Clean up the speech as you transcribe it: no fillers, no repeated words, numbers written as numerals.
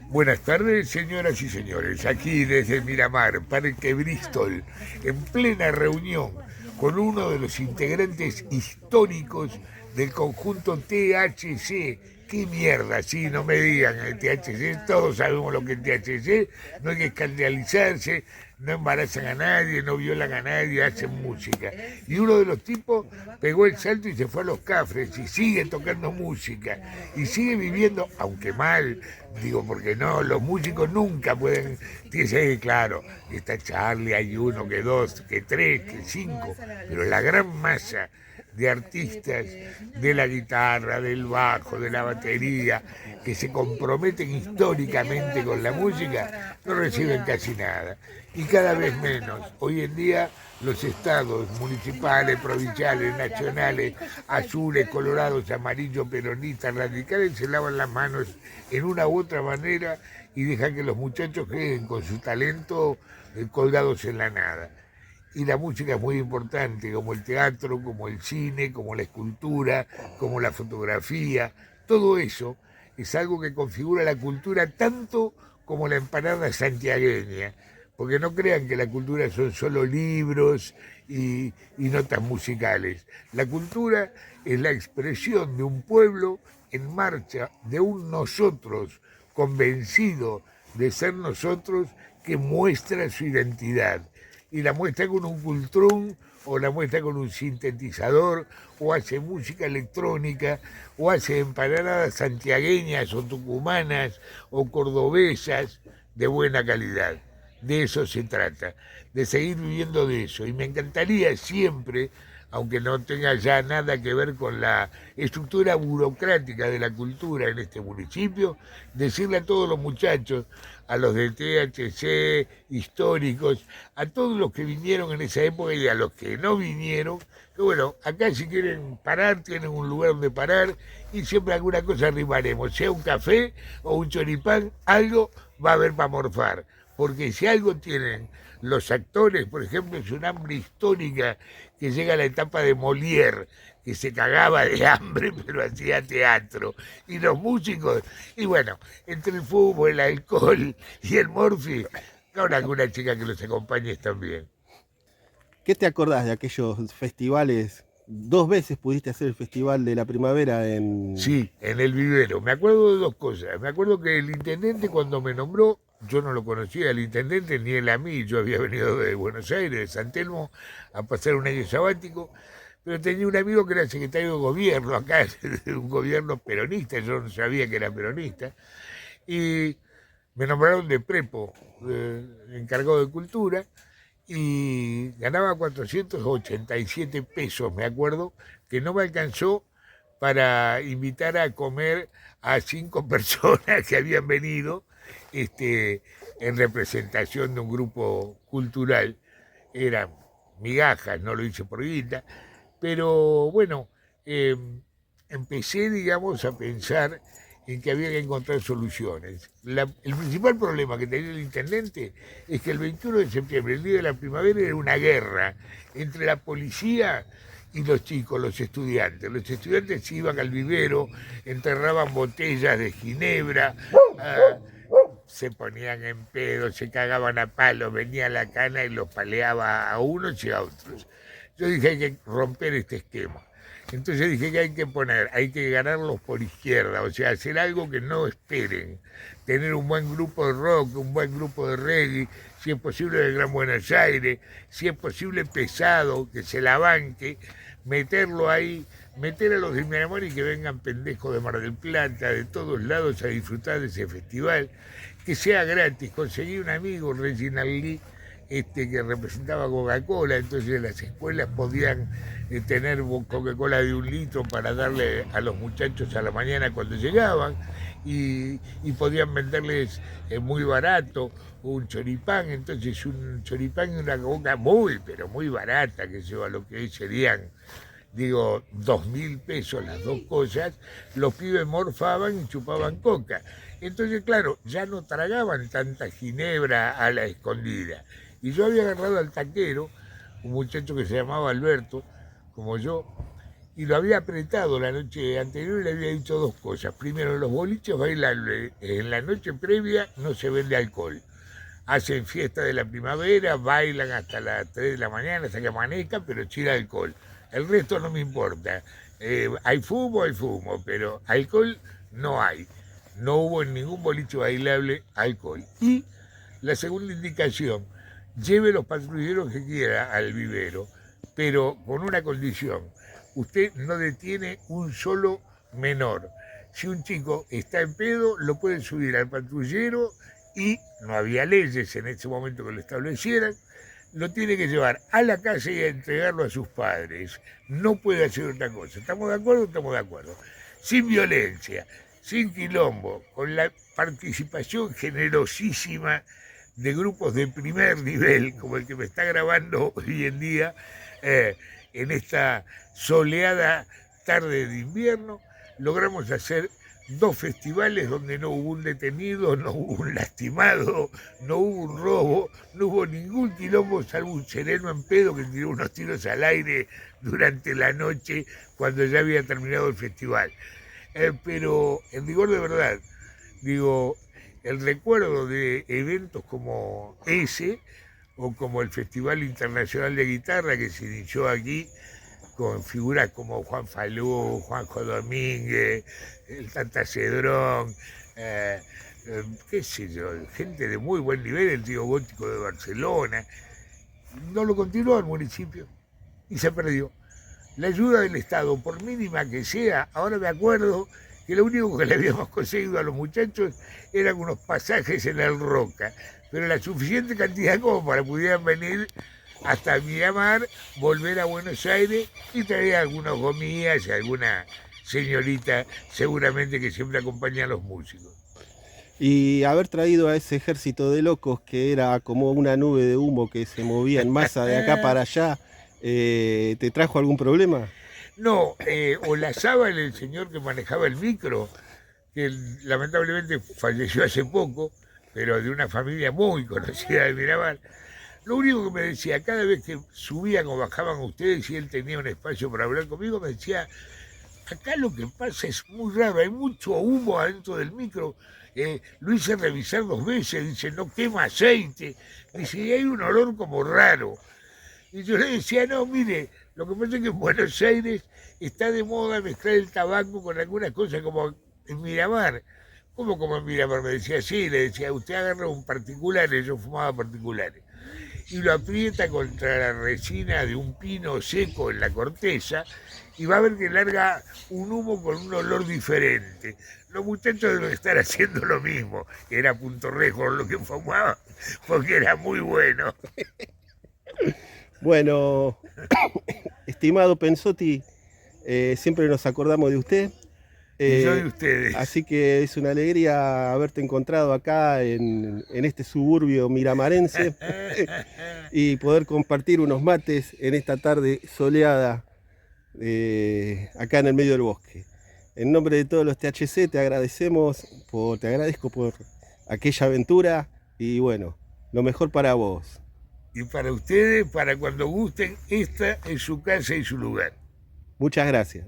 Buenas tardes, señoras y señores. Aquí desde Miramar, Parque Bristol, en plena reunión con uno de los integrantes históricos del conjunto THC. ¡Qué mierda! Sí, no me digan el THC, todos sabemos lo que es THC, no hay que escandalizarse, no embarazan a nadie, no violan a nadie, hacen música. Y uno de los tipos pegó el salto y se fue a los Cafres y sigue tocando música y sigue viviendo, aunque mal, digo, porque no, los músicos nunca pueden, tiene claro, está Charlie, hay uno, que dos, que tres, que cinco, pero la gran masa de artistas de la guitarra, del bajo, de la batería, que se comprometen históricamente con la música, no reciben casi nada. Y cada vez menos. Hoy en día los estados municipales, provinciales, nacionales, azules, colorados, amarillos, peronistas, radicales, se lavan las manos en una u otra manera y dejan que los muchachos queden con su talento colgados en la nada. Y la música es muy importante, como el teatro, como el cine, como la escultura, como la fotografía. Todo eso es algo que configura la cultura tanto como la empanada santiagueña. Porque no crean que la cultura son solo libros y notas musicales. La cultura es la expresión de un pueblo en marcha, de un nosotros convencido de ser nosotros, que muestra su identidad. Y la muestra con un cultrón, o la muestra con un sintetizador, o hace música electrónica, o hace empanadas santiagueñas, o tucumanas, o cordobesas de buena calidad. De eso se trata, de seguir viviendo de eso. Y me encantaría siempre, aunque no tenga ya nada que ver con la estructura burocrática de la cultura en este municipio, decirle a todos los muchachos, a los de THC, históricos, a todos los que vinieron en esa época y a los que no vinieron, que bueno, acá si quieren parar, tienen un lugar donde parar y siempre alguna cosa arrimaremos, sea un café o un choripán, algo va a haber para morfar. Porque si algo tienen los actores, por ejemplo, es un hambre histórica que llega a la etapa de Molière, que se cagaba de hambre pero hacía teatro. Y los músicos, y bueno, entre el fútbol, el alcohol y el morfi, con alguna chica que los acompañe también. ¿Qué te acordás de aquellos festivales? Dos veces pudiste hacer el Festival de la Primavera en... Sí, en el vivero. Me acuerdo de dos cosas. Me acuerdo que el intendente cuando me nombró, yo no lo conocía el intendente ni él a mí. Yo había venido de Buenos Aires, de San Telmo, a pasar un año sabático, pero tenía un amigo que era secretario de gobierno acá, de un gobierno peronista, yo no sabía que era peronista, y me nombraron de prepo, encargado de cultura, y ganaba 487 pesos, me acuerdo, que no me alcanzó para invitar a comer a 5 personas que habían venido en representación de un grupo cultural. Eran migajas, no lo hice por guita, pero bueno, eh, empecé, digamos, a pensar en que había que encontrar soluciones. El principal problema que tenía el intendente es que el 21 de septiembre, el día de la primavera, era una guerra entre la policía y los chicos, los estudiantes. Los estudiantes iban al vivero, enterraban botellas de ginebra, se ponían en pedo, se cagaban a palos, venía la cana y los paleaba a unos y a otros. Yo dije, hay que romper este esquema. Entonces dije que hay que ganarlos por izquierda, o sea, hacer algo que no esperen, tener un buen grupo de rock, un buen grupo de reggae, si es posible del Gran Buenos Aires, si es posible pesado, que se la banque, meterlo ahí, meter a los de Miramar y que vengan pendejos de Mar del Plata, de todos lados a disfrutar de ese festival, que sea gratis. Conseguí un amigo, Reginald Lee, que representaba Coca-Cola, entonces las escuelas podían tener Coca-Cola de 1 litro para darle a los muchachos a la mañana cuando llegaban y podían venderles muy barato un choripán, entonces un choripán y una coca muy, pero muy barata, que lleva lo que serían, digo, 2.000 pesos las dos cosas, los pibes morfaban y chupaban coca. Entonces, claro, ya no tragaban tanta ginebra a la escondida. Y yo había agarrado al taquero, un muchacho que se llamaba Alberto, como yo, y lo había apretado la noche anterior y le había dicho dos cosas. Primero, en los boliches bailan, en la noche previa no se vende alcohol. Hacen fiesta de la primavera, bailan hasta las 3 de la mañana, hasta que amanezca, pero sin alcohol. El resto no me importa. Hay fumo, pero alcohol no hay. No hubo en ningún boliche bailable alcohol. Y la segunda indicación, lleve los patrulleros que quiera al vivero, pero con una condición: usted no detiene un solo menor. Si un chico está en pedo, lo pueden subir al patrullero y no había leyes en ese momento que lo establecieran. Lo tiene que llevar a la casa y a entregarlo a sus padres. No puede hacer otra cosa. ¿Estamos de acuerdo? Estamos de acuerdo. Sin violencia, sin quilombo, con la participación generosísima de grupos de primer nivel, como el que me está grabando hoy en día, en esta soleada tarde de invierno, logramos hacer 2 festivales donde no hubo un detenido, no hubo un lastimado, no hubo un robo, no hubo ningún quilombo, salvo un sereno en pedo que tiró unos tiros al aire durante la noche cuando ya había terminado el festival. Pero en rigor de verdad, digo, el recuerdo de eventos como ese, o como el Festival Internacional de Guitarra que se inició aquí, con figuras como Juan Falú, Juanjo Domínguez, el Tata Cedrón, qué sé yo, gente de muy buen nivel, el Trío Gótico de Barcelona. No lo continuó el municipio y se perdió. La ayuda del Estado, por mínima que sea, ahora me acuerdo que lo único que le habíamos conseguido a los muchachos eran unos pasajes en el Roca, pero la suficiente cantidad como para que pudieran venir hasta Miramar, volver a Buenos Aires y traer algunas gomillas y alguna señorita seguramente que siempre acompaña a los músicos. Y haber traído a ese ejército de locos que era como una nube de humo que se movía en masa de acá para allá, ¿te trajo algún problema? No, Olazábal, el señor que manejaba el micro, que lamentablemente falleció hace poco, pero de una familia muy conocida de Miramar, lo único que me decía, cada vez que subían o bajaban ustedes y él tenía un espacio para hablar conmigo, me decía: acá lo que pasa es muy raro, hay mucho humo adentro del micro. Lo hice revisar 2 veces, dice, no quema aceite, dice, y hay un olor como raro. Y yo le decía, no, mire, lo que pasa es que en Buenos Aires está de moda mezclar el tabaco con algunas cosas como en Miramar. ¿Cómo como en Miramar? Me decía, sí, le decía, usted agarra un particular, yo fumaba particulares, y lo aprieta contra la resina de un pino seco en la corteza y va a ver que larga un humo con un olor diferente. Los muchachos deben estar haciendo lo mismo. Era Punto Récord lo que fumaba, porque era muy bueno. Bueno, estimado Pensotti, siempre nos acordamos de usted. Y yo de ustedes. Así que es una alegría haberte encontrado acá en este suburbio miramarense y poder compartir unos mates en esta tarde soleada acá en el medio del bosque. En nombre de todos los THC te agradezco por aquella aventura y bueno, lo mejor para vos. Y para ustedes, para cuando gusten, esta es su casa y su lugar. Muchas gracias.